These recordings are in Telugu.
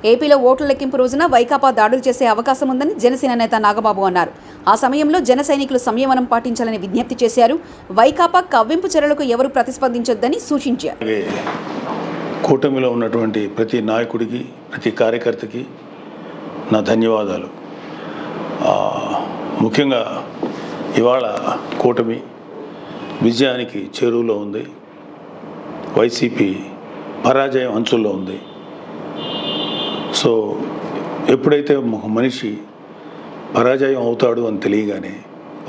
ఏపీలో ఓట్ల లెక్కింపు రోజున వైకాపా దాడులు చేసే అవకాశం ఉందని జనసేన నేత నాగబాబు అన్నారు. ఆ సమయంలో జన సైనికులు సంయమనం పాటించాలని విజ్ఞప్తి చేశారు. వైకాపా కవ్వింపు చర్యలకు ఎవరు ప్రతిస్పందించొద్దని సూచించారు. కూటమిలో ఉన్నటువంటి ప్రతి నాయకుడికి, ప్రతి కార్యకర్తకి నా ధన్యవాదాలు. ముఖ్యంగా ఇవాళ కూటమి విజయానికి చేరువలో ఉంది. వైసీపీ పరాజయం అంచుల్లో ఉంది. సో ఎప్పుడైతే ఒక మనిషి పరాజయం అవుతాడు అని తెలియగానే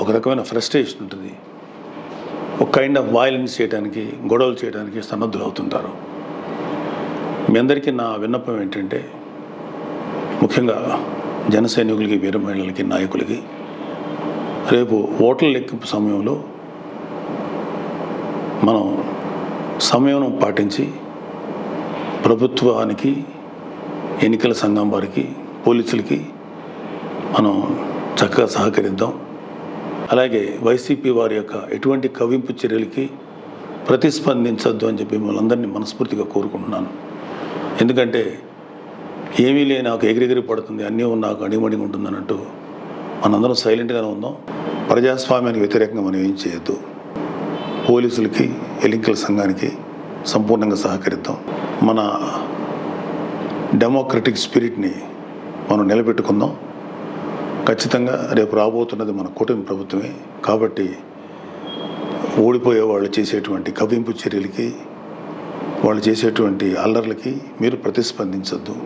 ఒక రకమైన ఫ్రస్ట్రేషన్ ఉంటుంది. ఒక కైండ్ ఆఫ్ వైలెన్స్ చేయడానికి, గొడవలు చేయడానికి సన్నద్ధులు అవుతుంటారు. మీ అందరికీ నా విన్నపం ఏంటంటే, ముఖ్యంగా జన సైనికులకి, వీర మహిళలకి, నాయకులకి రేపు ఓట్ల లెక్కింపు సమయంలో మనం సంయమనం పాటించి ప్రభుత్వానికి, ఎన్నికల సంఘం వారికి, పోలీసులకి మనం చక్కగా సహకరిద్దాం. అలాగే వైసీపీ వారి యొక్క ఎటువంటి కవ్వింపు చర్యలకి ప్రతిస్పందించద్దు అని చెప్పి మిమ్మల్ని అందరినీ మనస్ఫూర్తిగా కోరుకుంటున్నాను. ఎందుకంటే ఏమీ లేని నాకు ఎగిరెగిరి పడుతుంది, అన్నీ నాకు అడిమడిగా ఉంటుంది అన్నట్టు మనందరం సైలెంట్గానే ఉందాం. ప్రజాస్వామ్యానికి వ్యతిరేకంగా మనం ఏం చేయొద్దు. పోలీసులకి, ఎన్నికల సంఘానికి సంపూర్ణంగా సహకరిద్దాం. మన డెమోక్రటిక్ స్పిరిట్ని మనం నిలబెట్టుకుందాం. ఖచ్చితంగా రేపు రాబోతున్నది మన కూటమి ప్రభుత్వమే. కాబట్టి ఓడిపోయే వాళ్ళు చేసేటువంటి కవ్వింపు చర్యలకి, వాళ్ళు చేసేటువంటి అల్లర్లకి మీరు ప్రతిస్పందించొద్దు.